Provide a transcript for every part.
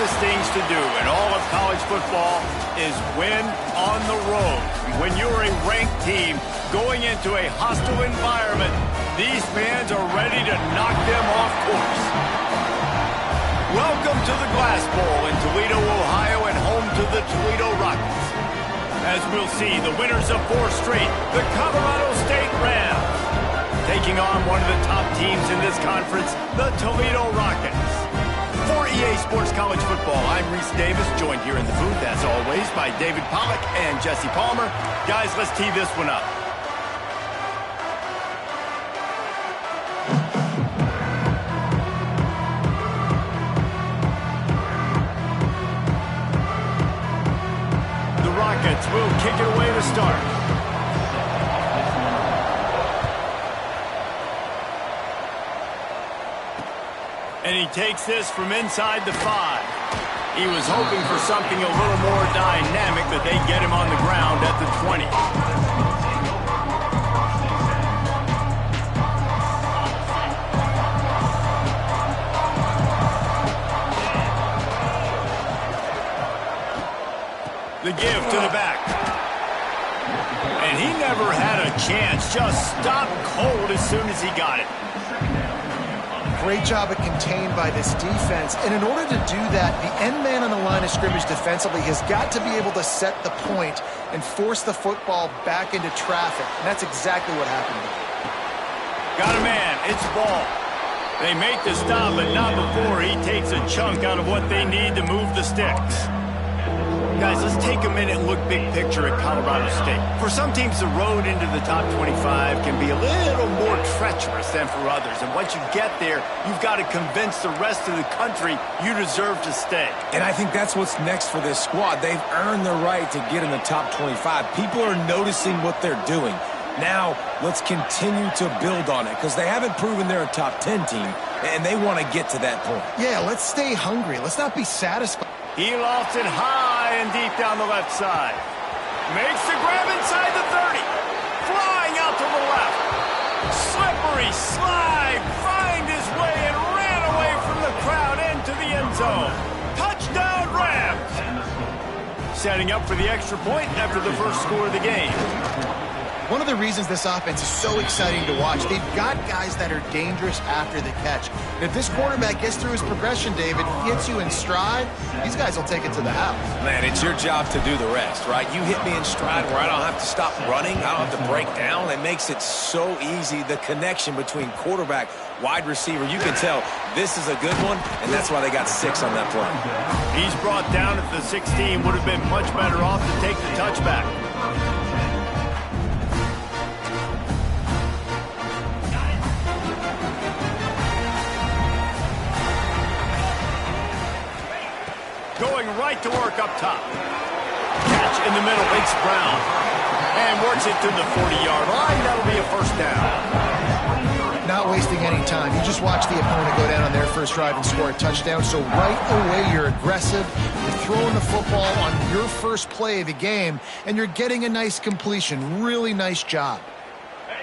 toughest things to do in all of college football is win on the road. When you're a ranked team going into a hostile environment, these fans are ready to knock them off course. Welcome to the Glass Bowl in Toledo, Ohio, and home to the Toledo Rockets. As we'll see, the winners of 4 straight, the Colorado State Rams, taking on one of the top teams in this conference, the Toledo Rockets. For EA Sports College Football, I'm Reese Davis, joined here in the booth, as always, by David Pollack and Jesse Palmer. Guys, let's tee this one up. The Rockets will kick it away to start. And he takes this from inside the 5. He was hoping for something a little more dynamic, that they get him on the ground at the 20. The give to the back. And he never had a chance, just stopped cold as soon as he got it. Great job at contained by this defense. And in order to do that, the end man on the line of scrimmage defensively has got to be able to set the point and force the football back into traffic. And that's exactly what happened. Got a man. It's ball. They make the stop, but not before he takes a chunk out of what they need to move the sticks. Guys, let's take a minute and look big picture at Colorado State. For some teams, the road into the top 25 can be a little more treacherous than for others. And once you get there, you've got to convince the rest of the country you deserve to stay. And I think that's what's next for this squad. They've earned the right to get in the top 25. People are noticing what they're doing. Now, let's continue to build on it, because they haven't proven they're a top 10 team, and they want to get to that point. Yeah, let's stay hungry. Let's not be satisfied. He lofts it high and deep down the left side. Makes the grab inside the 30. Flying out to the left. Slippery slide. Find his way and ran away from the crowd into the end zone. Touchdown Rams. Setting up for the extra point after the first score of the game. One of the reasons this offense is so exciting to watch, they've got guys that are dangerous after the catch. And if this quarterback gets through his progression, David, hits you in stride, these guys will take it to the house. Man, it's your job to do the rest, right? You hit me in stride where I don't have to stop running, I don't have to break down. It makes it so easy, the connection between quarterback, wide receiver. You can tell this is a good one, and that's why they got 6 on that play. He's brought down at the 16, would have been much better off to take the touchback. Going right to work up top. Catch in the middle, makes Brown. And works it to the 40-yard line. That'll be a first down. Not wasting any time. You just watch the opponent go down on their first drive and score a touchdown. So right away, you're aggressive. You're throwing the football on your first play of the game, and you're getting a nice completion. Really nice job.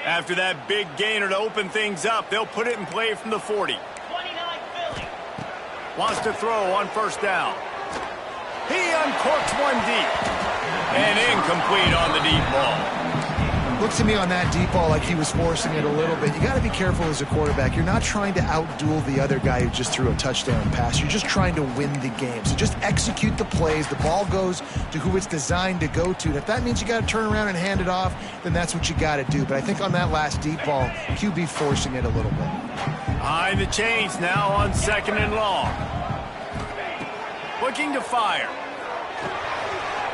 After that big gainer to open things up, they'll put it in play from the 40. Wants to throw on first down. He uncorks one deep. And incomplete on the deep ball. Looks to me on that deep ball like he was forcing it a little bit. You got to be careful as a quarterback. You're not trying to outduel the other guy who just threw a touchdown pass. You're just trying to win the game. So just execute the plays. The ball goes to who it's designed to go to. And if that means you got to turn around and hand it off, then that's what you got to do. But I think on that last deep ball, QB forcing it a little bit. Behind the chains now on 2nd and long. Looking to fire.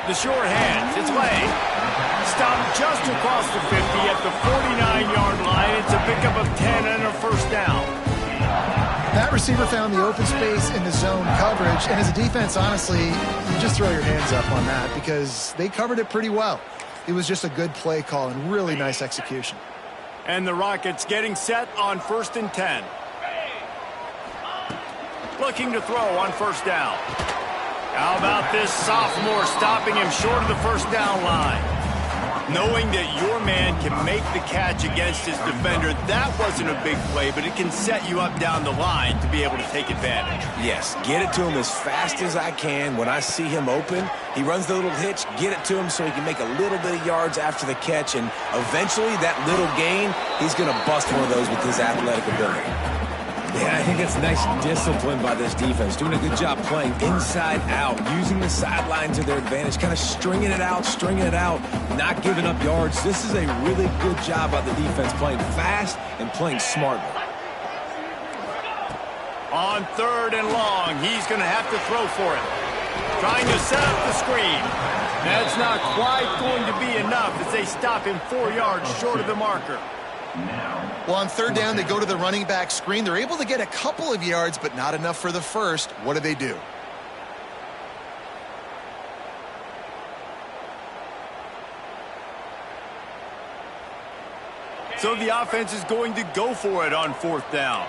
The short hands. It's Lay. Stopped just across the 50 at the 49-yard line. It's a pickup of 10 and a first down. That receiver found the open space in the zone coverage. And as a defense, honestly, you just throw your hands up on that because they covered it pretty well. It was just a good play call and really nice execution. And the Rockets getting set on 1st and 10. Looking to throw on first down. How about this sophomore stopping him short of the first down line? Knowing that your man can make the catch against his defender, that wasn't a big play, but it can set you up down the line to be able to take advantage. Yes, get it to him as fast as I can. When I see him open, he runs the little hitch, get it to him so he can make a little bit of yards after the catch, and eventually that little gain, he's going to bust one of those with his athletic ability. Yeah, I think it's nice discipline by this defense. Doing a good job playing inside out, using the sideline to their advantage, kind of stringing it out, not giving up yards. This is a really good job by the defense, playing fast and playing smartly. On 3rd and long, he's going to have to throw for it. Trying to set up the screen. That's not quite going to be enough as they stop him 4 yards short of the marker. Well, on 3rd down, they go to the running back screen. They're able to get a couple of yards, but not enough for the first. What do? So the offense is going to go for it on 4th down.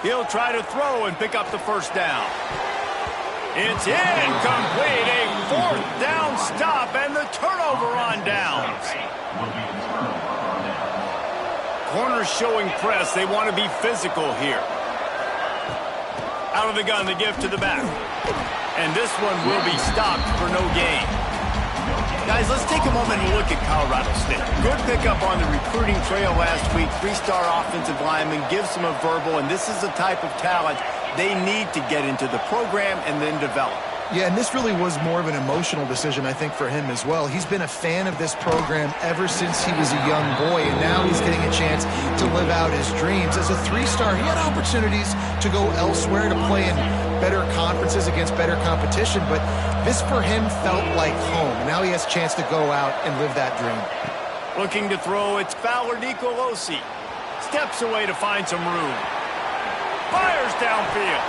He'll try to throw and pick up the 1st down. It's incomplete, a 4th down stop, and the turnover on downs. Corners showing press. They want to be physical here. Out of the gun, the give to the back. And this one will be stopped for no gain. Guys, let's take a moment and look at Colorado State. Good pickup on the recruiting trail last week. 3-star offensive lineman gives them a verbal, and this is the type of talent they need to get into the program and then develop. Yeah, and this really was more of an emotional decision, I think, for him as well. He's been a fan of this program ever since he was a young boy, and now he's getting a chance to live out his dreams. As a 3-star, he had opportunities to go elsewhere, to play in better conferences against better competition, but this for him felt like home. And now he has a chance to go out and live that dream. Looking to throw, it's Fowler Nicolosi. Steps away to find some room. Fires downfield.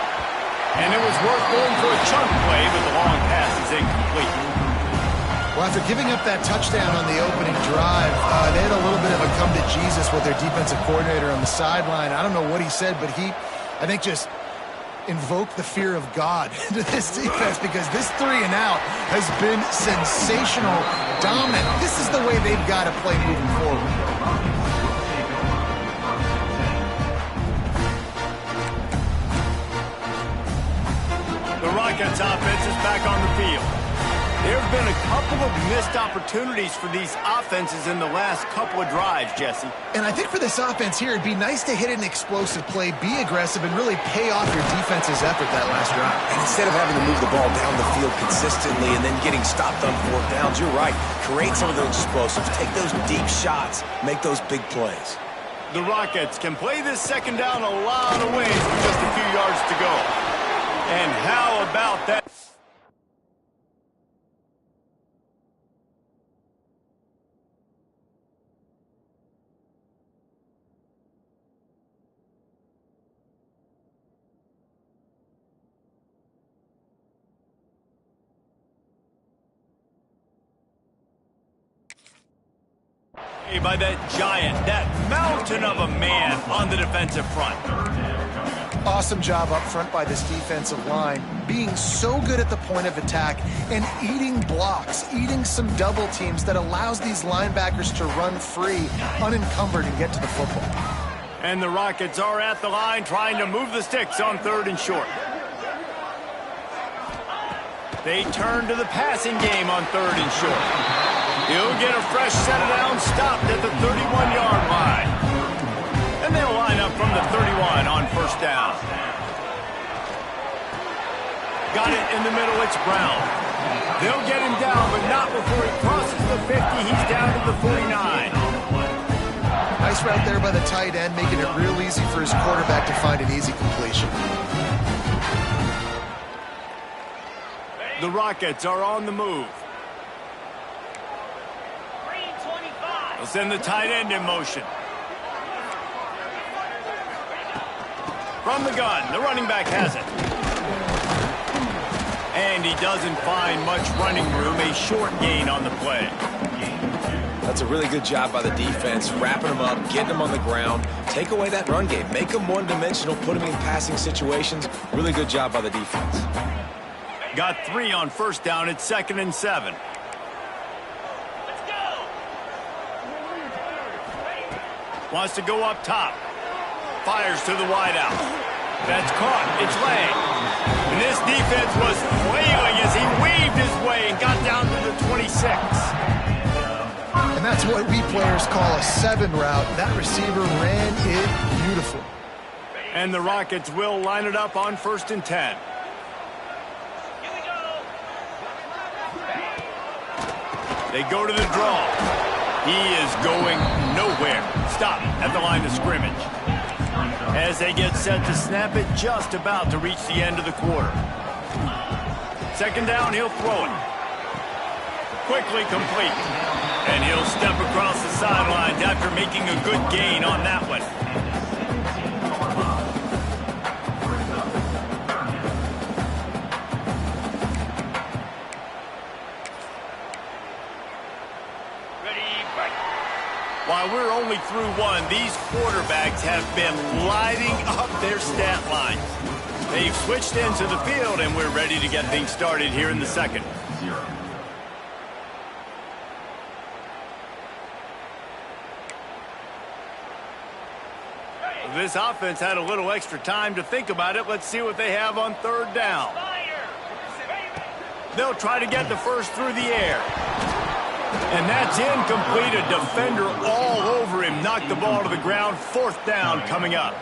And it was worth going for a chunk play, but the long pass is incomplete. Well, after giving up that touchdown on the opening drive, they had a little bit of a come to Jesus with their defensive coordinator on the sideline. I don't know what he said, but he, I think, just invoked the fear of God into this defense, because this 3 and out has been sensational, dominant. This is the way they've got to play moving forward. The Rockets offense is back on the field. There have been a couple of missed opportunities for these offenses in the last couple of drives, Jesse. And I think for this offense here, it'd be nice to hit an explosive play, be aggressive, and really pay off your defense's effort that last drive. And instead of having to move the ball down the field consistently and then getting stopped on 4th downs, you're right. Create some of those explosives. Take those deep shots. Make those big plays. The Rockets can play this 2nd down a lot of ways with just a few yards to go. And how about that? By that giant, that mountain of a man on the defensive front. Awesome job up front by this defensive line, being so good at the point of attack and eating blocks, eating some double teams that allows these linebackers to run free, unencumbered, and get to the football. And the Rockets are at the line trying to move the sticks on 3rd and short. They turn to the passing game on 3rd and short. He'll get a fresh set of downs stopped at the 31-yard line. And they'll line up from the 31 on 1st down. Got it in the middle, it's Brown. They'll get him down, but not before he crosses the 50. He's down to the 49. Nice route there by the tight end, making it real easy for his quarterback to find an easy completion. The Rockets are on the move. They'll send the tight end in motion. From the gun, the running back has it. And he doesn't find much running room, a short gain on the play. That's a really good job by the defense, wrapping them up, getting them on the ground. Take away that run game. Make them one-dimensional, put them in passing situations. Really good job by the defense. Got 3 on first down. It's 2nd and 7. Wants to go up top. Fires to the wideout. That's caught. It's Lang. And this defense was flailing as he weaved his way and got down to the 26. And that's what we players call a 7 route. That receiver ran it beautiful. And the Rockets will line it up on 1st and 10. They go to the draw. He is going nowhere. Stop at the line of scrimmage. As they get set to snap it, just about to reach the end of the quarter. 2nd down, he'll throw it. Quickly complete. And he'll step across the sidelines after making a good gain on that one. While we're only through 1, these quarterbacks have been lighting up their stat lines. They've switched into the field, and we're ready to get things started here in the 2nd. This offense had a little extra time to think about it. Let's see what they have on 3rd down. They'll try to get the first through the air. And that's incomplete. A defender all over him. Knocked the ball to the ground. 4th down coming up.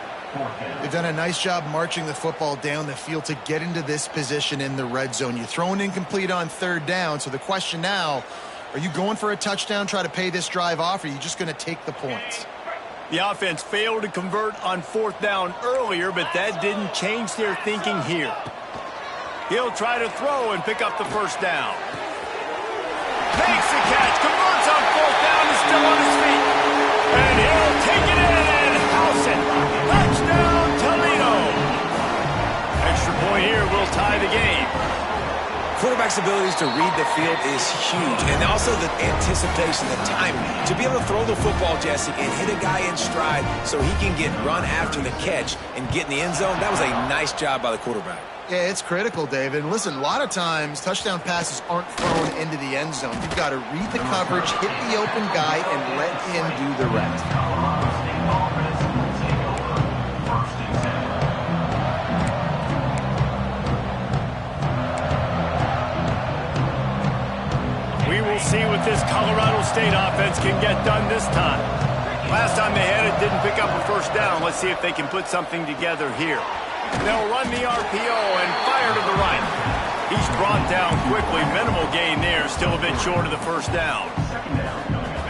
They've done a nice job marching the football down the field to get into this position in the red zone. You throw an incomplete on 3rd down. So the question now, are you going for a touchdown, try to pay this drive off, or are you just going to take the points? The offense failed to convert on 4th down earlier, but that didn't change their thinking here. He'll try to throw and pick up the 1st down. Makes the catch, converts on 4th down, is still on his feet. And he'll take it in and house it. Touchdown, Toledo. Extra point here will tie the game. Quarterback's abilities to read the field is huge, and also the anticipation, the timing. To be able to throw the football, Jesse, and hit a guy in stride so he can get run after the catch and get in the end zone, that was a nice job by the quarterback. Yeah, it's critical, David. And listen, a lot of times touchdown passes aren't thrown into the end zone. You've got to read the coverage, hit the open guy, and let him do the rest. We will see what this Colorado State offense can get done this time. Last time they had it, didn't pick up a 1st down. Let's see if they can put something together here. They'll run the RPO and fire to the right. He's brought down quickly. Minimal gain there. Still a bit short of the 1st down.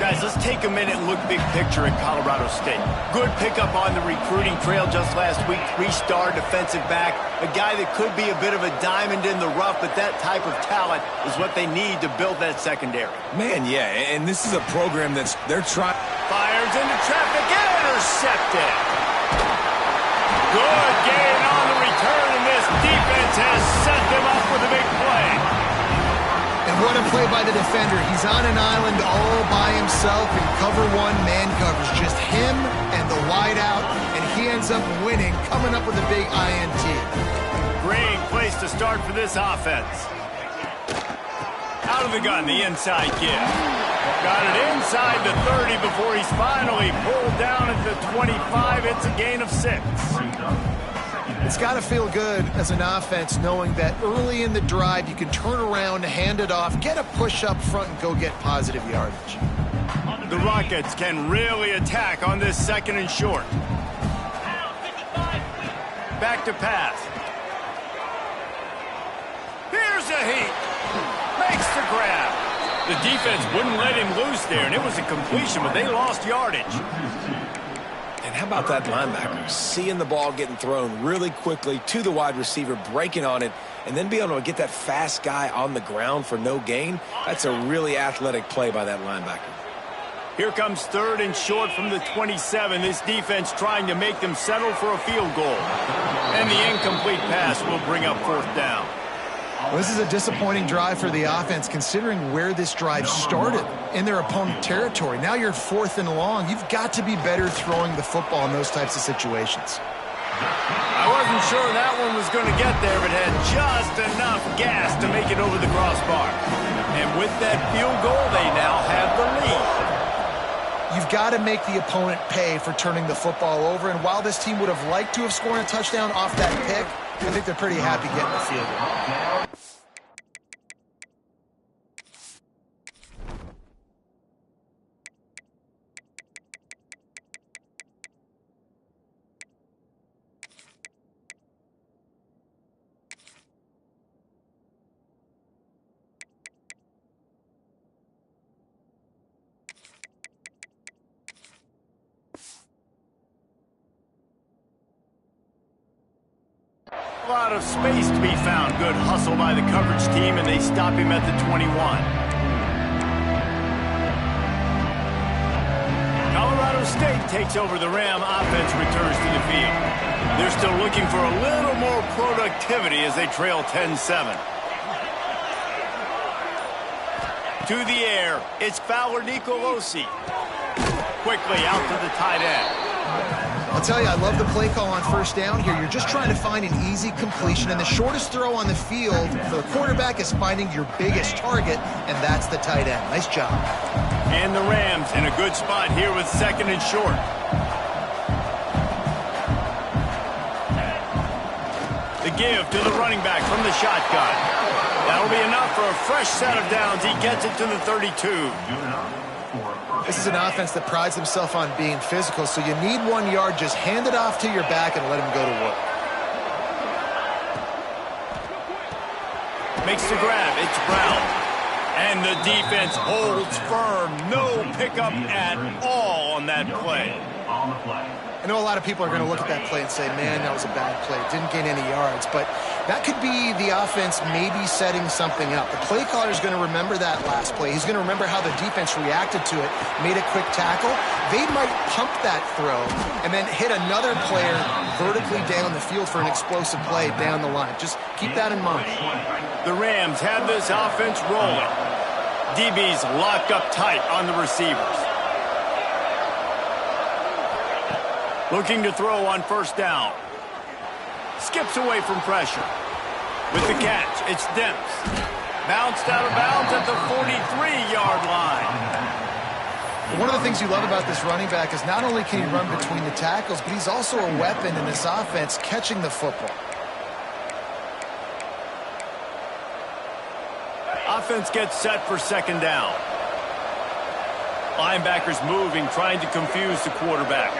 Guys, let's take a minute and look big picture at Colorado State. Good pickup on the recruiting trail just last week. 3-star defensive back. A guy that could be a bit of a diamond in the rough, but that type of talent is what they need to build that secondary. Man, yeah, and this is a program they're trying. Fires into traffic and intercepted. Good gain on the return, and this defense has set them up with a big play. And what a play by the defender. He's on an island all by himself in cover 1 man coverage. Just him and the wideout, and he ends up winning, coming up with a big INT. Great place to start for this offense. Out of the gun, the inside give. Got it inside the 30 before he's finally pulled down at the 25. It's a gain of 6. It's got to feel good as an offense knowing that early in the drive you can turn around, hand it off, get a push up front, and go get positive yardage. The Rockets can really attack on this 2nd and short. Back to pass. Here's a heat. Makes the grab. The defense wouldn't let him loose there, and it was a completion, but they lost yardage. And how about that linebacker? Seeing the ball getting thrown really quickly to the wide receiver, breaking on it, and then be able to get that fast guy on the ground for no gain. That's a really athletic play by that linebacker. Here comes 3rd and short from the 27. This defense trying to make them settle for a field goal. And the incomplete pass will bring up 4th down. Well, this is a disappointing drive for the offense considering where this drive started in their opponent territory. Now you're 4th and long. You've got to be better throwing the football in those types of situations. I wasn't sure that one was going to get there, but had just enough gas to make it over the crossbar. And with that field goal, they now have the lead. You've got to make the opponent pay for turning the football over, and while this team would have liked to have scored a touchdown off that pick, I think they're pretty happy getting the field goal. A lot of space to be found. Good hustle by the coverage team, and they stop him at the 21. Colorado State takes over the Ram. Offense returns to the field. They're still looking for a little more productivity as they trail 10-7. To the air, it's Fowler Nicolosi. Quickly out to the tight end. I'll tell you, I love the play call on first down here. You're just trying to find an easy completion, and the shortest throw on the field for the quarterback is finding your biggest target, and that's the tight end. Nice job. And the Rams in a good spot here with second and short. The give to the running back from the shotgun. That'll be enough for a fresh set of downs. He gets it to the 32. This is an offense that prides themselves on being physical, so you need 1 yard. Just hand it off to your back and let him go to work. Makes the grab. It's Brown. And the defense holds firm. No pickup at all on that play. I know a lot of people are going to look at that play and say, man, that was a bad play. Didn't gain any yards. But that could be the offense maybe setting something up. The play caller is going to remember that last play. He's going to remember how the defense reacted to it, made a quick tackle. They might pump that throw and then hit another player vertically down the field for an explosive play down the line. Just keep that in mind. The Rams have this offense rolling. DB's locked up tight on the receivers. Looking to throw on first down. Skips away from pressure. With the catch, it's Demps. Bounced out of bounds at the 43-yard line. One of the things you love about this running back is not only can he run between the tackles, but he's also a weapon in this offense catching the football. Offense gets set for second down. Linebackers moving, trying to confuse the quarterback.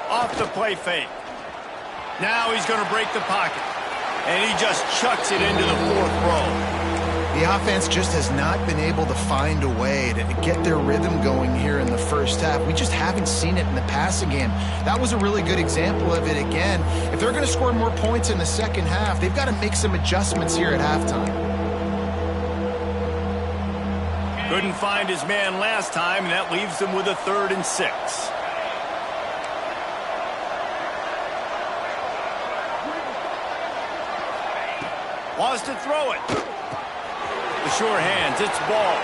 Off the play fake. Now he's going to break the pocket. And he just chucks it into the fourth row. The offense just has not been able to find a way to get their rhythm going here in the first half. We just haven't seen it in the passing game. That was a really good example of it again. If they're going to score more points in the second half, they've got to make some adjustments here at halftime. Couldn't find his man last time, and that leaves them with a 3rd and 6. Wants to throw it. The sure hands, it's ball.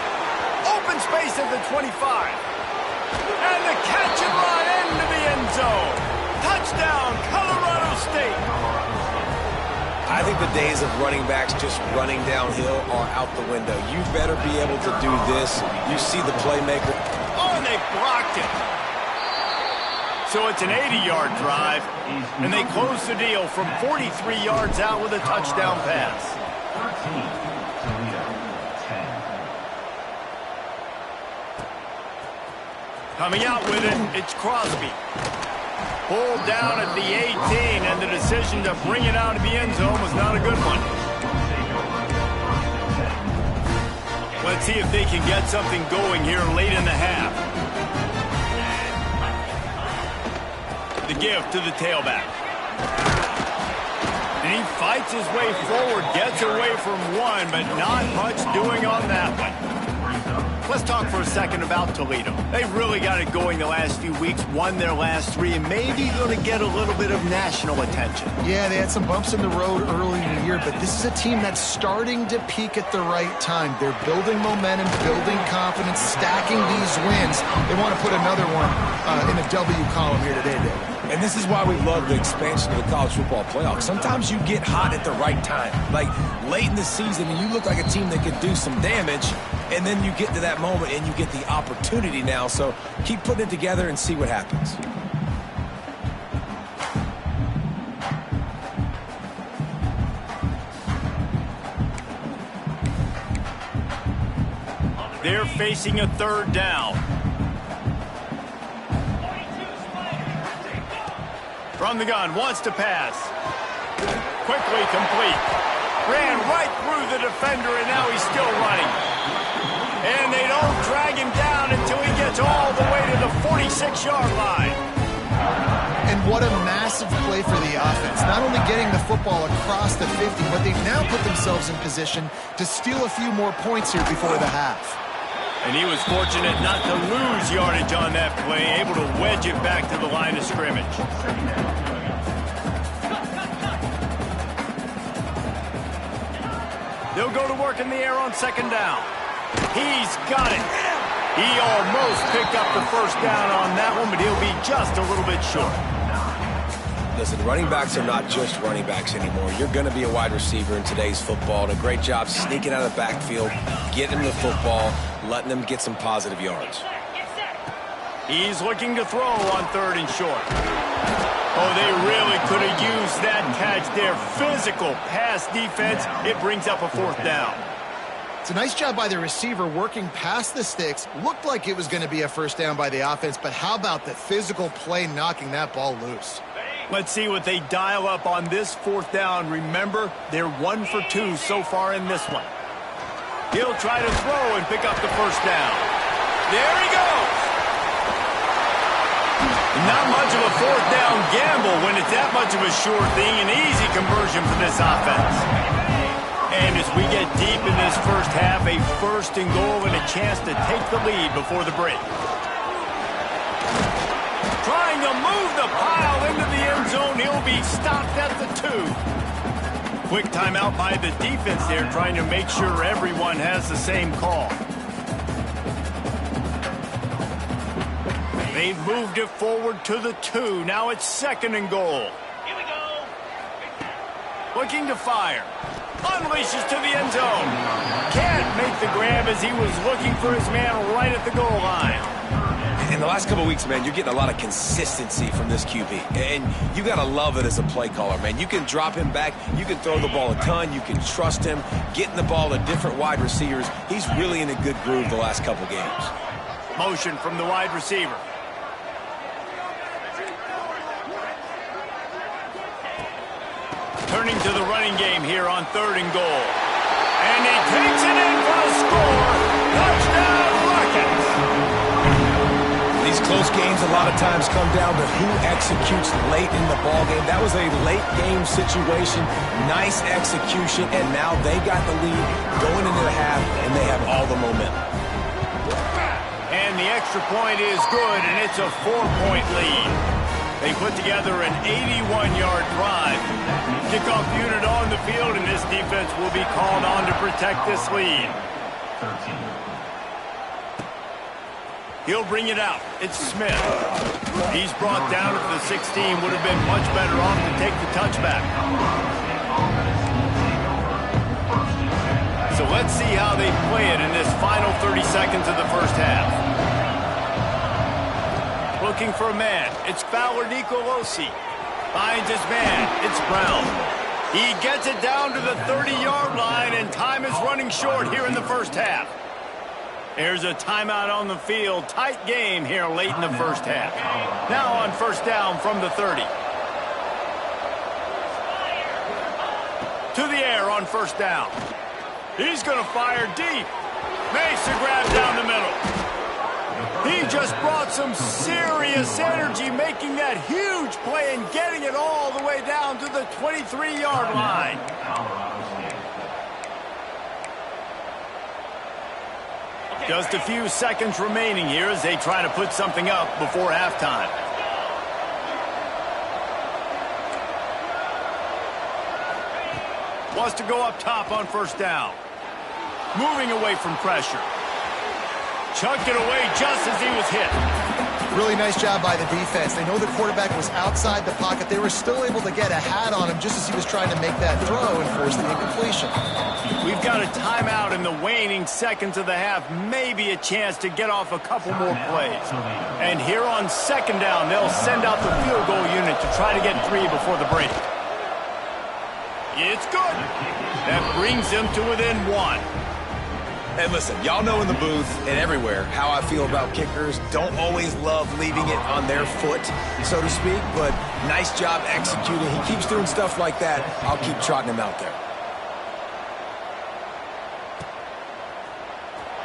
Open space at the 25. And the catch and run into the end zone. Touchdown, Colorado State. I think the days of running backs just running downhill are out the window. You better be able to do this. You see the playmaker. Oh, and they blocked it. So it's an 80-yard drive, and they close the deal from 43 yards out with a touchdown pass. Coming out with it, it's Crosby. Pulled down at the 18, and the decision to bring it out of the end zone was not a good one. Let's see if they can get something going here late in the half. The give to the tailback. And he fights his way forward, gets away from one, but not much doing on that one. Let's talk for a second about Toledo. They've really got it going the last few weeks, won their last 3, and maybe going to get a little bit of national attention. Yeah, they had some bumps in the road early in the year, but this is a team that's starting to peak at the right time. They're building momentum, building confidence, stacking these wins. They want to put another one in the W column here today, David. And this is why we love the expansion of the college football playoffs. Sometimes you get hot at the right time. Like late in the season, and you look like a team that could do some damage, and then you get to that moment and you get the opportunity now. So keep putting it together and see what happens. They're facing a 3rd down. From the gun, wants to pass. Quickly complete. Ran right through the defender, and now he's still running. And they don't drag him down until he gets all the way to the 46-yard line. And what a massive play for the offense. Not only getting the football across the 50, but they've now put themselves in position to steal a few more points here before the half. And he was fortunate not to lose yardage on that play, able to wedge it back to the line of scrimmage. They'll go to work in the air on 2nd down. He's got it. He almost picked up the 1st down on that one, but he'll be just a little bit short. Listen, running backs are not just running backs anymore. You're going to be a wide receiver in today's football. And a great job sneaking out of the backfield, getting the football, letting them get some positive yards. He's looking to throw on 3rd and short. Oh, they really could have used that catch there. Physical pass defense. It brings up a 4th down. It's a nice job by the receiver working past the sticks. Looked like it was going to be a 1st down by the offense, but how about the physical play knocking that ball loose? Let's see what they dial up on this 4th down. Remember, they're 1 for 2 so far in this one. He'll try to throw and pick up the 1st down. There he goes. Not much of a 4th down gamble when it's that much of a sure thing. An easy conversion for this offense. And as we get deep in this 1st half, a 1st and goal and a chance to take the lead before the break. Trying to move the pile into the end zone. He'll be stopped at the 2. Quick timeout by the defense there, trying to make sure everyone has the same call. They've moved it forward to the 2. Now it's 2nd and goal. Here we go. Looking to fire. Unleashes to the end zone. Can't make the grab as he was looking for his man right at the goal line. In the last couple of weeks, man, you're getting a lot of consistency from this QB. And you got to love it as a play caller, man. You can drop him back. You can throw the ball a ton. You can trust him. Getting the ball to different wide receivers. He's really in a good groove the last couple games. Motion from the wide receiver. Turning to the running game here on 3rd and goal. And he takes it in for a score. Touchdown, Rockets! These close games a lot of times come down to who executes late in the ball game. That was a late game situation. Nice execution, and now they got the lead going into the half, and they have all the momentum. And the extra point is good, and it's a 4-point lead. They put together an 81-yard drive. Kickoff unit on the field, and this defense will be called on to protect this lead. He'll bring it out. It's Smith. He's brought down at the 16. Would have been much better off to take the touchback. So let's see how they play it in this final 30 seconds of the 1st half. Looking for a man. It's Fowler Nicolosi. Finds his man. It's Brown. He gets it down to the 30-yard line, and time is running short here in the 1st half. There's a timeout on the field. Tight game here late in the 1st half. Now on 1st down from the 30. To the air on 1st down. He's going to fire deep. Makes a grab down the middle. He just brought some serious energy, making that huge play and getting it all the way down to the 23-yard line. Just a few seconds remaining here as they try to put something up before halftime. Wants to go up top on first down. Moving away from pressure. Chucked it away just as he was hit. Really nice job by the defense. They know the quarterback was outside the pocket. They were still able to get a hat on him just as he was trying to make that throw and force the incompletion. We've got a timeout in the waning seconds of the half. Maybe a chance to get off a couple more plays. And here on second down, they'll send out the field goal unit to try to get 3 before the break. It's good. That brings them to within 1. And listen, y'all know in the booth and everywhere how I feel about kickers. Don't always love leaving it on their foot, so to speak, but nice job executing. He keeps doing stuff like that. I'll keep trotting him out there.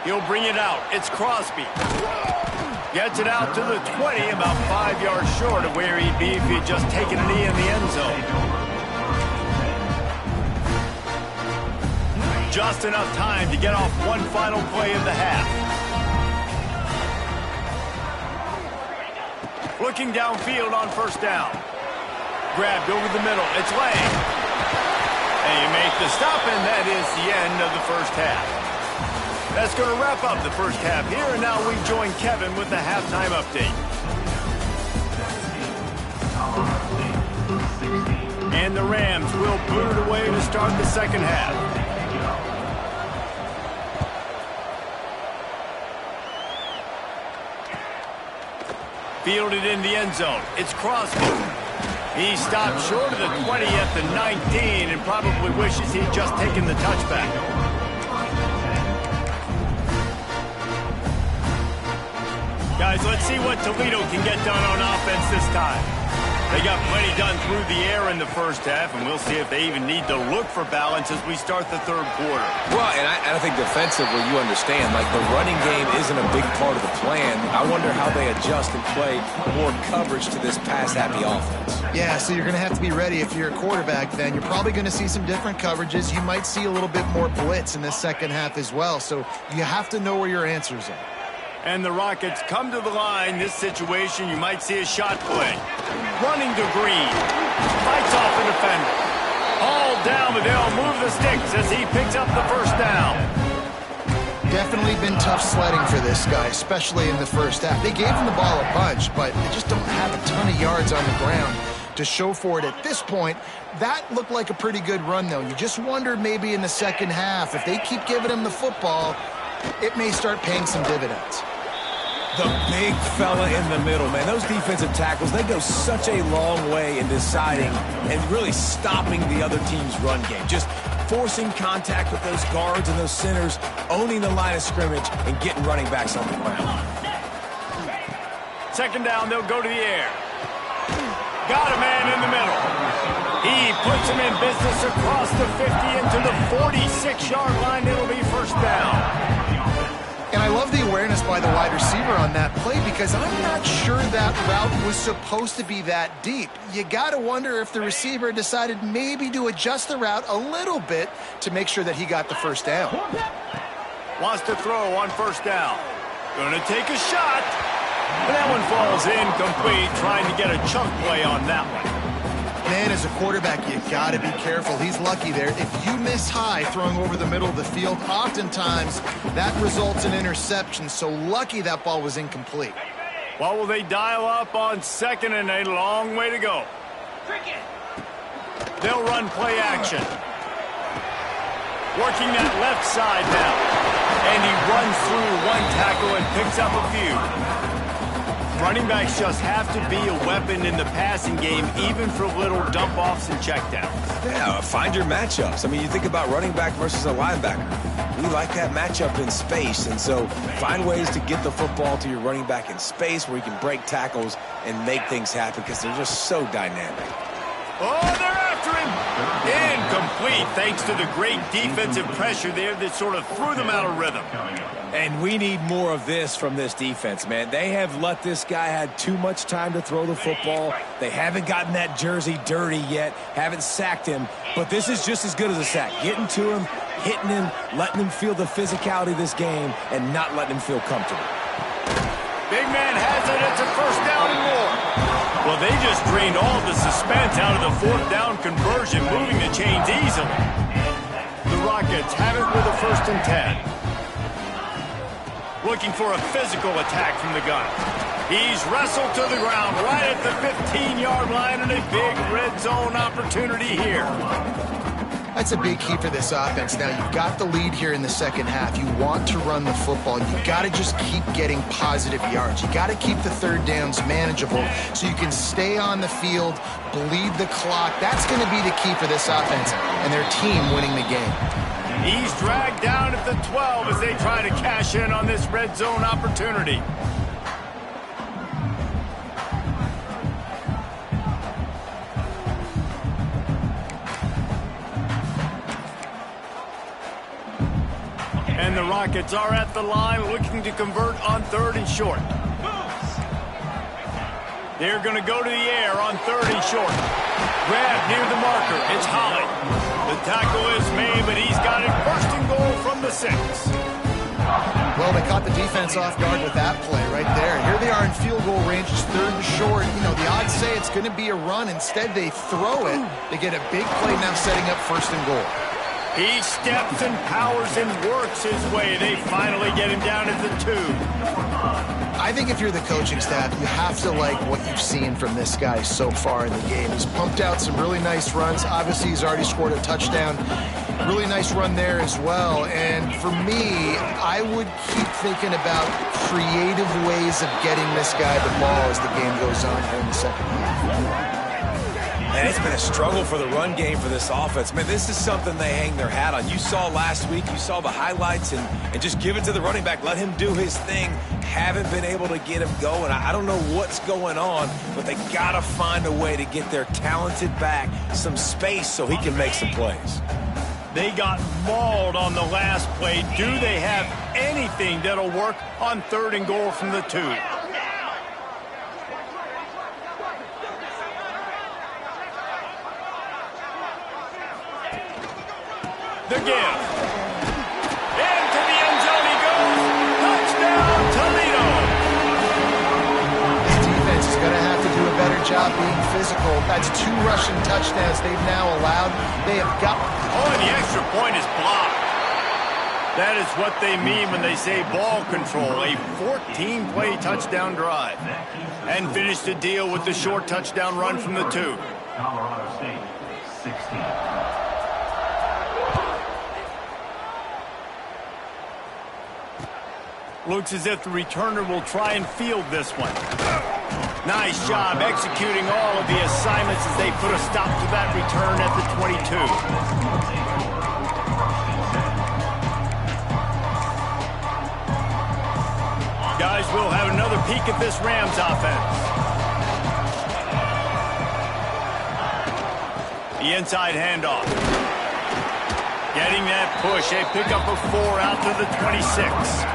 He'll bring it out. It's Crosby. Gets it out to the 20, about 5 yards short of where he'd be if he'd just taken a knee in the end zone. Just enough time to get off one final play of the half. Looking downfield on first down. Grabbed over the middle. It's Lang. And you make the stop, and that is the end of the first half. That's going to wrap up the first half here, and now we join Kevin with the halftime update. And the Rams will boot it away to start the second half. Fielded in the end zone. It's Crosby. He stopped short of the 20 at the 19 and probably wishes he'd just taken the touchback. Guys, let's see what Toledo can get done on offense this time. They got plenty done through the air in the first half, and we'll see if they even need to look for balance as we start the third quarter. Well, and I think defensively, you understand, like the running game isn't a big part of the plan. I wonder how they adjust and play more coverage to this pass-happy offense. Yeah, so you're going to have to be ready if you're a quarterback then. You're probably going to see some different coverages. You might see a little bit more blitz in the second half as well, so you have to know where your answers are. And the Rockets come to the line. This situation, you might see a shot play. Running to Green. Fights off a defender. All down, but they'll move the sticks as he picks up the first down. Definitely been tough sledding for this guy, especially in the first half. They gave him the ball a bunch, but they just don't have a ton of yards on the ground to show for it at this point. That looked like a pretty good run, though. You just wonder maybe in the second half, if they keep giving him the football, it may start paying some dividends. The big fella in the middle, man. Those defensive tackles, they go such a long way in deciding and really stopping the other team's run game. Just forcing contact with those guards and those centers, owning the line of scrimmage, and getting running backs on the ground. Second down, they'll go to the air. Got a man in the middle. He puts him in business across the 50 into the 46-yard line. It'll be first down. And I love the awareness by the wide receiver on that play because I'm not sure that route was supposed to be that deep. You got to wonder if the receiver decided maybe to adjust the route a little bit to make sure that he got the first down. Wants to throw on first down. Going to take a shot. And that one falls incomplete, trying to get a chunk play on that one. Man, as a quarterback, you got to be careful. He's lucky there. If you miss high throwing over the middle of the field, oftentimes that results in interception. So lucky that ball was incomplete. Well, will they dial up on second and a long way to go? They'll run play action. Working that left side now. And he runs through one tackle and picks up a few. Running backs just have to be a weapon in the passing game, even for little dump-offs and checkdowns. Yeah, find your matchups. I mean, you think about running back versus a linebacker. We like that matchup in space, and so find ways to get the football to your running back in space where you can break tackles and make things happen because they're just so dynamic. Oh, they're after him. Incomplete, thanks to the great defensive pressure there that sort of threw them out of rhythm. And we need more of this from this defense, man. They have let this guy have too much time to throw the football. They haven't gotten that jersey dirty yet, haven't sacked him. But this is just as good as a sack. Getting to him, hitting him, letting him feel the physicality of this game, and not letting him feel comfortable. Big man has it. It's a first down and more. Well, they just drained all the suspense out of the fourth down conversion, moving the chains easily. The Rockets have it with a 1st and 10. Looking for a physical attack from the gun. He's wrestled to the ground right at the 15-yard line, and a big red zone opportunity here. That's a big key for this offense. Now, you've got the lead here in the second half. You want to run the football. You got to just keep getting positive yards. You got to keep the third downs manageable so you can stay on the field, bleed the clock. That's going to be the key for this offense and their team winning the game. He's dragged down at the 12 as they try to cash in on this red zone opportunity. And the Rockets are at the line looking to convert on 3rd and short. They're going to go to the air on 3rd and short. Grab near the marker. It's Holly. The tackle is made, but he's got it 1st and goal from the 6. Well, they caught the defense off guard with that play right there. Here they are in field goal range, it's 3rd and short. You know, the odds say it's going to be a run. Instead, they throw it. They get a big play now setting up 1st and goal. He steps and powers and works his way. They finally get him down at the 2. I think if you're the coaching staff, you have to like what you've seen from this guy so far in the game. He's pumped out some really nice runs. Obviously, he's already scored a touchdown. Really nice run there as well. And for me, I would keep thinking about creative ways of getting this guy the ball as the game goes on here in the second half. And it's been a struggle for the run game for this offense. Man, this is something they hang their hat on. You saw last week, you saw the highlights, and just give it to the running back. Let him do his thing. Haven't been able to get him going. I don't know what's going on, but they got to find a way to get their talented back some space so he can make some plays. They got mauled on the last play. Do they have anything that'll work on 3rd and goal from the 2? The give. Into the end zone he goes. Touchdown, Toledo. This defense is going to have to do a better job being physical. That's 2 rushing touchdowns they've now allowed. They have got... Oh, and the extra point is blocked. That is what they mean when they say ball control. A 14-play touchdown drive. And finish the deal with the short touchdown run from the 2. Colorado State, 16. Looks as if the returner will try and field this one. Nice job executing all of the assignments as they put a stop to that return at the 22. Guys, we'll have another peek at this Rams offense. The inside handoff. Getting that push, a pickup of 4 out to the 26.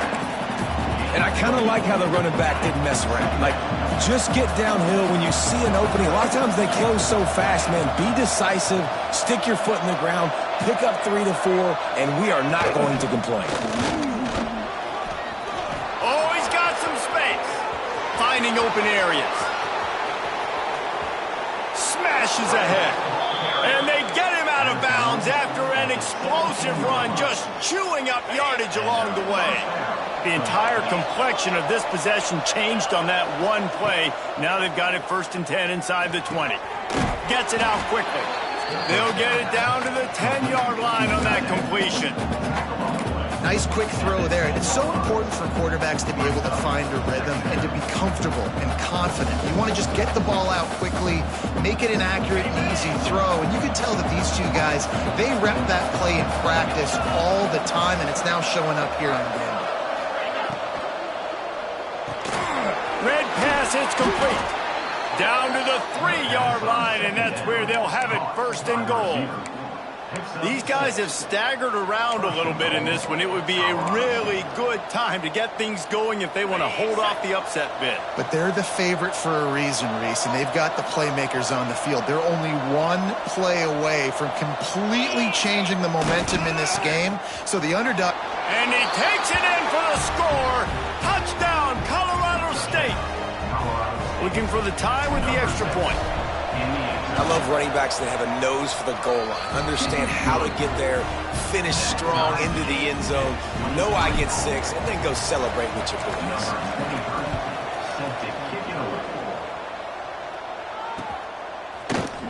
And I kind of like how the running back didn't mess around. Like, just get downhill when you see an opening. A lot of times they close so fast, man. Be decisive, stick your foot in the ground, pick up 3 to 4, and we are not going to complain. Oh, he's got some space. Finding open areas. Smashes ahead. And they get him out of bounds after an explosive run, just chewing up yardage along the way. The entire complexion of this possession changed on that one play. Now they've got it 1st and 10 inside the 20. Gets it out quickly. They'll get it down to the 10-yard line on that completion. Nice quick throw there. It's so important for quarterbacks to be able to find a rhythm and to be comfortable and confident. You want to just get the ball out quickly, make it an accurate and easy throw. And you can tell that these 2 guys, they rep that play in practice all the time, and it's now showing up here in the game. Red pass, it's complete. Down to the 3-yard line, and that's where they'll have it 1st and goal. These guys have staggered around a little bit in this one. It would be a really good time to get things going if they want to hold off the upset bid. But they're the favorite for a reason, Reese, and they've got the playmakers on the field. They're only one play away from completely changing the momentum in this game. So the underdog... And he takes it in for the score. Touchdown, Colorado State. Looking for the tie with the extra point. I love running backs that have a nose for the goal line. Understand how to get there, finish strong into the end zone, know I get 6, and then go celebrate with your boys.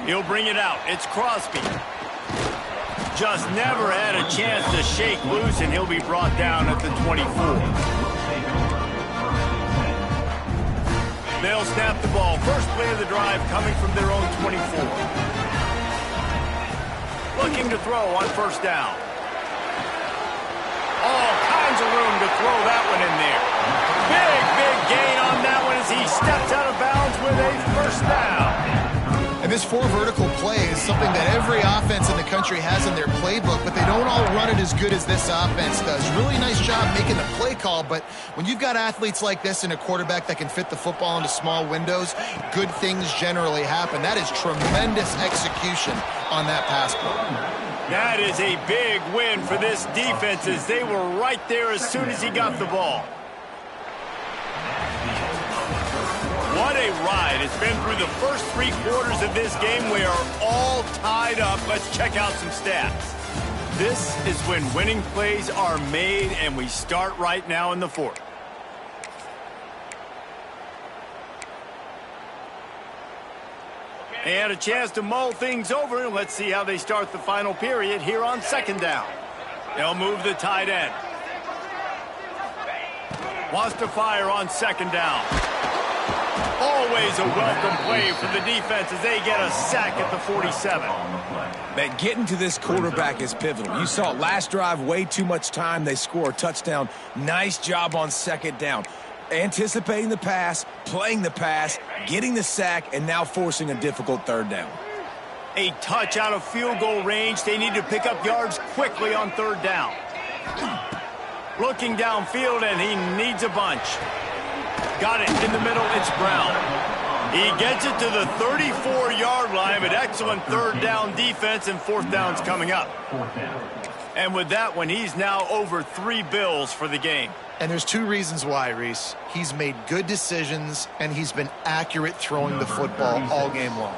He'll bring it out. It's Crosby. Just never had a chance to shake loose, and he'll be brought down at the 24. They'll snap the ball. First play of the drive coming from their own 24. Looking to throw on first down. All kinds of room to throw that one in there. Big gain on that one as he steps out of bounds with a first down. And this 4 vertical play is something that every offense in the country has in their playbook, but they don't all run it as good as this offense does. Really nice job making the play call, but when you've got athletes like this and a quarterback that can fit the football into small windows, good things generally happen. That is tremendous execution on that pass play. That is a big win for this defense as they were right there as soon as he got the ball. What a ride. It's been through the first 3 quarters of this game. We are all tied up. Let's check out some stats. This is when winning plays are made, and we start right now in the 4th. And a chance to mull things over. Let's see how they start the final period here on 2nd down. They'll move the tight end. Wants to fire on 2nd down. Always a welcome play for the defense as they get a sack at the 47. Man, getting to this quarterback is pivotal. You saw it last drive, way too much time. They score a touchdown. Nice job on 2nd down. Anticipating the pass, playing the pass, getting the sack, and now forcing a difficult 3rd down. A touch out of field goal range. They need to pick up yards quickly on 3rd down. Looking downfield, and he needs a bunch. Got it in the middle. It's Brown. He gets it to the 34-yard line, but excellent 3rd down defense, and 4th down's coming up. And with that one, he's now over 3 bills for the game. And there's 2 reasons why, Reese. He's made good decisions, and he's been accurate throwing the football all game long.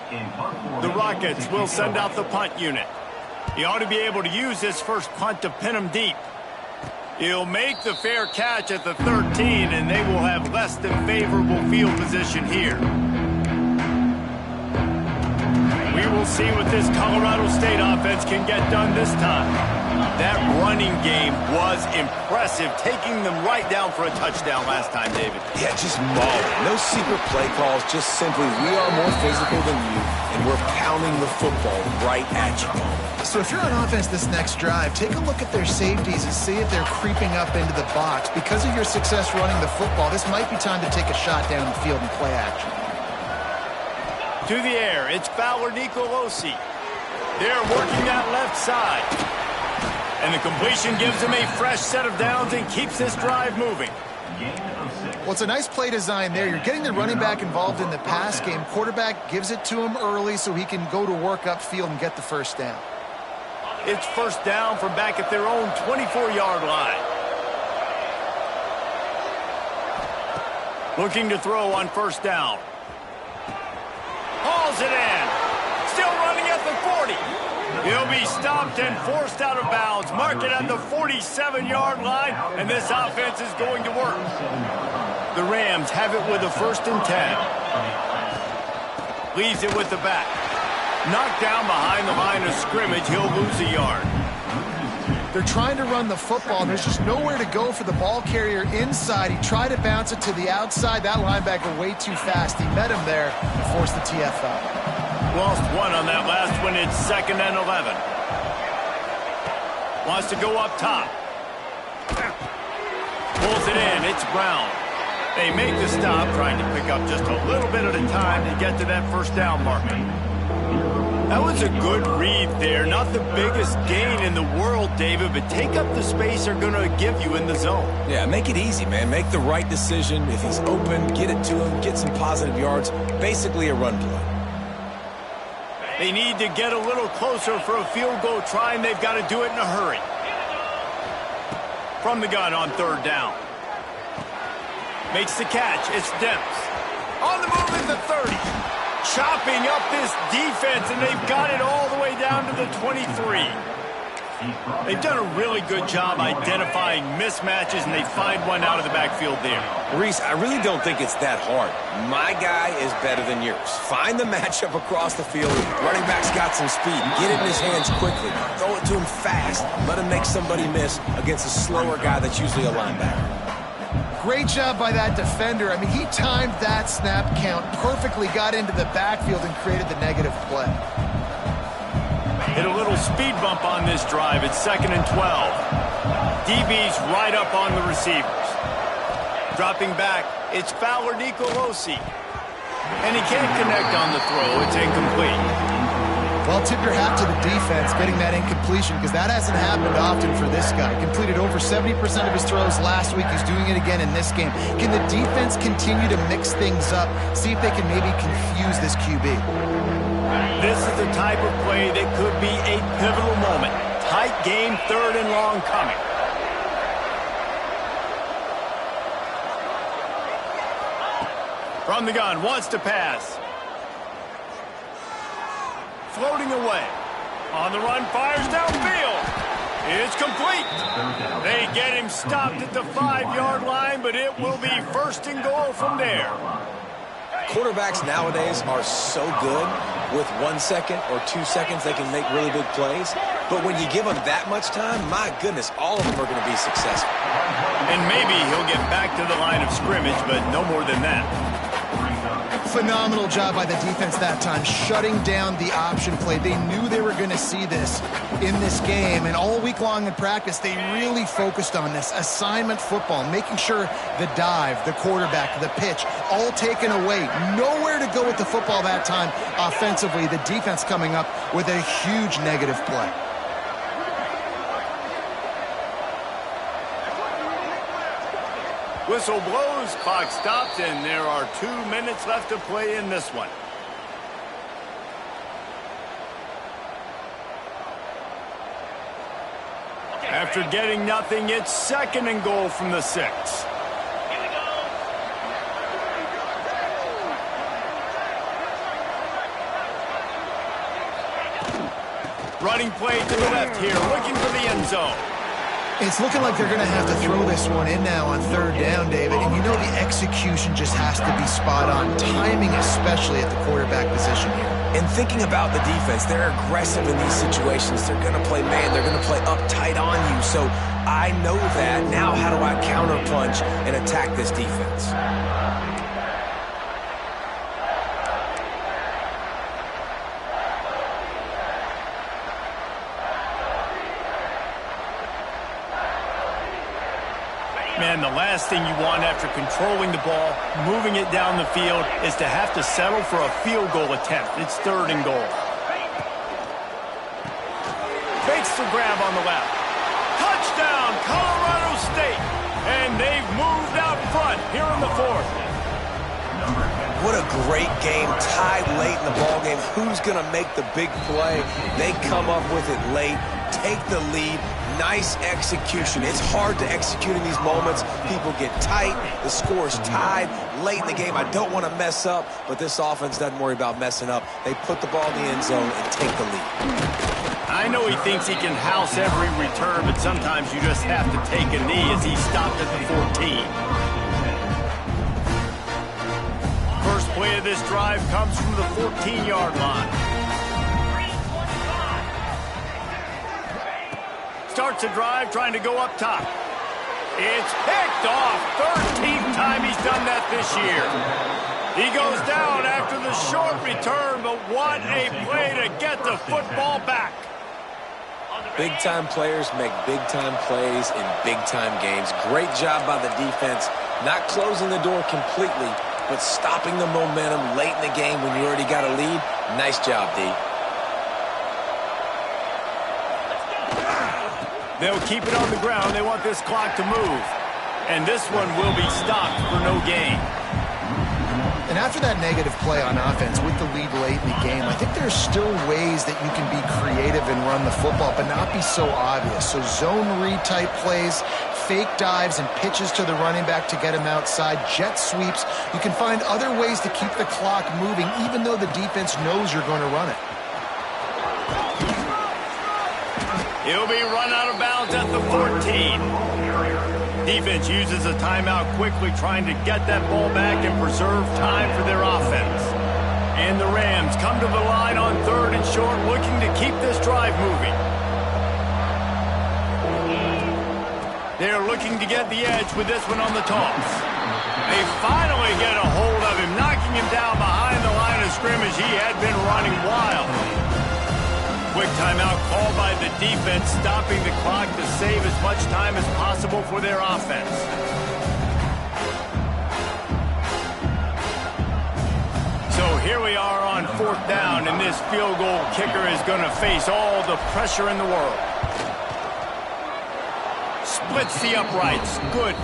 The Rockets will send out the punt unit. He ought to be able to use this first punt to pin him deep. He'll make the fair catch at the 13, and they will have less than favorable field position here. We will see what this Colorado State offense can get done this time. That running game was impressive, taking them right down for a touchdown last time, David. Yeah, just mauling. No secret play calls, just simply we are more physical than you, and we're pounding the football right at you. So if you're on offense this next drive, take a look at their safeties and see if they're creeping up into the box. Because of your success running the football, this might be time to take a shot down the field and play action. To the air, it's Fowler Nicolosi. They're working that left side. And the completion gives him a fresh set of downs and keeps this drive moving. Well, it's a nice play design there. You're getting the running back involved in the pass game. Quarterback gives it to him early so he can go to work upfield and get the first down. It's first down from back at their own 24-yard line. Looking to throw on first down. Hauls it in. Still running at the 40. He'll be stopped and forced out of bounds. Mark it at the 47-yard line, and this offense is going to work. The Rams have it with a 1st and 10. Leaves it with the back. Knocked down behind the line of scrimmage. He'll lose a yard. They're trying to run the football. There's just nowhere to go for the ball carrier inside. He tried to bounce it to the outside. That linebacker way too fast. He met him there and forced the TFL. Lost 1 on that last one. It's 2nd and 11. Wants to go up top. Pulls it in. It's Brown. They make the stop, trying to pick up just a little bit at a time to get to that first down marker. That was a good read there. Not the biggest gain in the world, David, but take up the space they're going to give you in the zone. Yeah, make it easy, man. Make the right decision. If he's open, get it to him, get some positive yards. Basically a run play. They need to get a little closer for a field goal try, and they've got to do it in a hurry. From the gun on third down. Makes the catch. It's Demps. On the move in the 30. Chopping up this defense, and they've got it all the way down to the 23. They've done a really good job identifying mismatches, and they find one out of the backfield there. Reese, I really don't think it's that hard. My guy is better than yours. Find the matchup across the field. Running back's got some speed. Get it in his hands quickly. Throw it to him fast. Let him make somebody miss against a slower guy that's usually a linebacker. Great job by that defender. I mean, he timed that snap count perfectly, got into the backfield and created the negative play. Hit a little speed bump on this drive. It's 2nd and 12. DB's right up on the receivers. Dropping back, it's Fowler Nicolosi. And he can't connect on the throw. It's incomplete. Well, tip your hat to the defense getting that incompletion, because that hasn't happened often for this guy. Completed over 70% of his throws last week. He's doing it again in this game. Can the defense continue to mix things up, see if they can maybe confuse this QB? This is the type of play that could be a pivotal moment. Tight game, 3rd and long coming. From the gun, wants to pass. Floating away. On the run, fires downfield. It's complete. They get him stopped at the 5-yard line, but it will be 1st and goal from there. Quarterbacks nowadays are so good. With 1 second or 2 seconds, they can make really big plays. But when you give them that much time, my goodness, all of them are going to be successful. And maybe he'll get back to the line of scrimmage, but no more than that. Phenomenal job by the defense that time, shutting down the option play. They knew they were going to see this in this game, and all week long in practice, they really focused on this assignment football, making sure the dive, the quarterback, the pitch, all taken away. Nowhere to go with the football that time offensively. The defense coming up with a huge negative play. Whistle blows, clock stops, and there are 2 minutes left to play in this one. After getting nothing, it's 2nd and goal from the 6. Running play to the left here, looking for the end zone. It's looking like they're going to have to throw this one in now on 3rd down, David. And you know the execution just has to be spot on. Timing, especially at the quarterback position here. And thinking about the defense, they're aggressive in these situations. They're going to play man. They're going to play uptight on you. So I know that. Now how do I counterpunch and attack this defense? Man, the last thing you want after controlling the ball, moving it down the field, is to have to settle for a field goal attempt. It's 3rd and goal. Fakes the grab on the left. Touchdown, Colorado State. And they've moved out front here in the 4th. What a great game, tied late in the ball game. Who's going to make the big play? They come up with it late, take the lead. Nice execution. It's hard to execute in these moments. People get tight. The score's tied late in the game. I don't want to mess up, but this offense doesn't worry about messing up. They put the ball in the end zone and take the lead. I know he thinks he can house every return, but sometimes you just have to take a knee as he stopped at the 14. First play of this drive comes from the 14-yard line. Starts a drive trying to go up top. It's picked off. 13th time he's done that this year. He goes down after the short return, but what a play to get the football back. Big-time players make big-time plays in big-time games. Great job by the defense, not closing the door completely, but stopping the momentum late in the game when you already got a lead. Nice job, D. They'll keep it on the ground. They want this clock to move. And this one will be stopped for no gain. And after that negative play on offense with the lead late in the game, I think there's still ways that you can be creative and run the football, but not be so obvious. So zone read type plays, fake dives and pitches to the running back to get him outside, jet sweeps. You can find other ways to keep the clock moving, even though the defense knows you're going to run it. He'll be run out of bounds at the 14. Defense uses a timeout quickly, trying to get that ball back and preserve time for their offense. And the Rams come to the line on 3rd and short, looking to keep this drive moving. They're looking to get the edge with this one on the toss. They finally get a hold of him, knocking him down behind the line of scrimmage. He had been running wild. Quick timeout called by the defense, stopping the clock to save as much time as possible for their offense. So here we are on 4th down, and this field goal kicker is going to face all the pressure in the world. Splits the uprights. Good.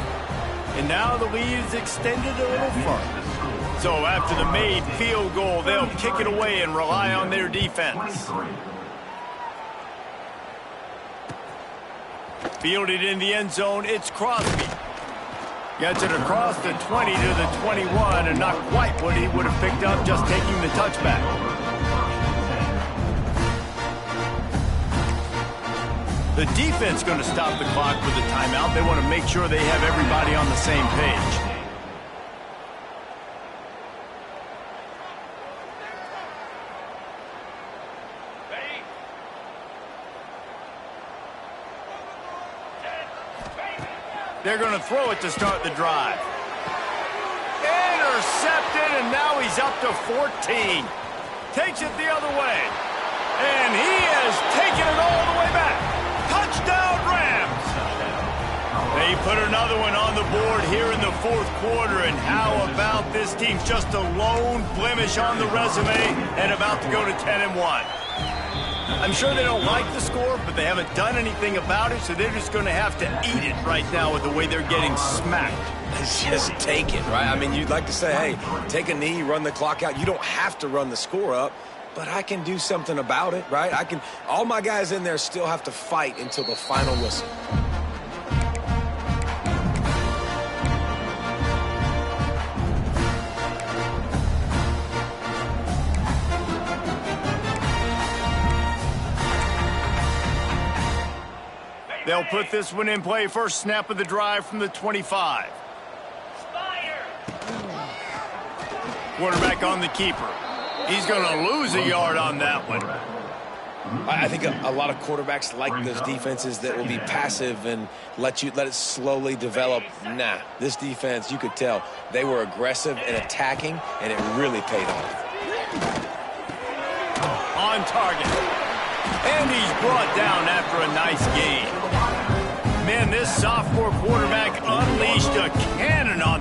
And now the lead is extended a little further. So after the made field goal, they'll kick it away and rely on their defense. Fielded in the end zone, it's Crosby. Gets it across the 20 to the 21, and not quite what he would have picked up just taking the touchback. The defense going to stop the clock with a timeout. They want to make sure they have everybody on the same page. They're going to throw it to start the drive. Intercepted, and now he's up to 14. Takes it the other way. And he has taken it all the way back. Touchdown, Rams! They put another one on the board here in the 4th quarter, and how about this team's just a lone blemish on the resume and about to go to 10-1. I'm sure they don't like the score, but they haven't done anything about it, so they're just going to have to eat it right now with the way they're getting smacked. Just take it, right? I mean, you'd like to say, hey, take a knee, run the clock out. You don't have to run the score up, but I can do something about it, right? All my guys in there still have to fight until the final whistle. They'll put this one in play. First snap of the drive from the 25. Quarterback on the keeper. He's going to lose a yard on that one. I think a lot of quarterbacks like those defenses that will be passive and let it slowly develop. Nah, this defense, you could tell, they were aggressive and attacking, and it really paid off. On target. And he's brought down after a nice gain. Man, this sophomore quarterback unleashed a cannon on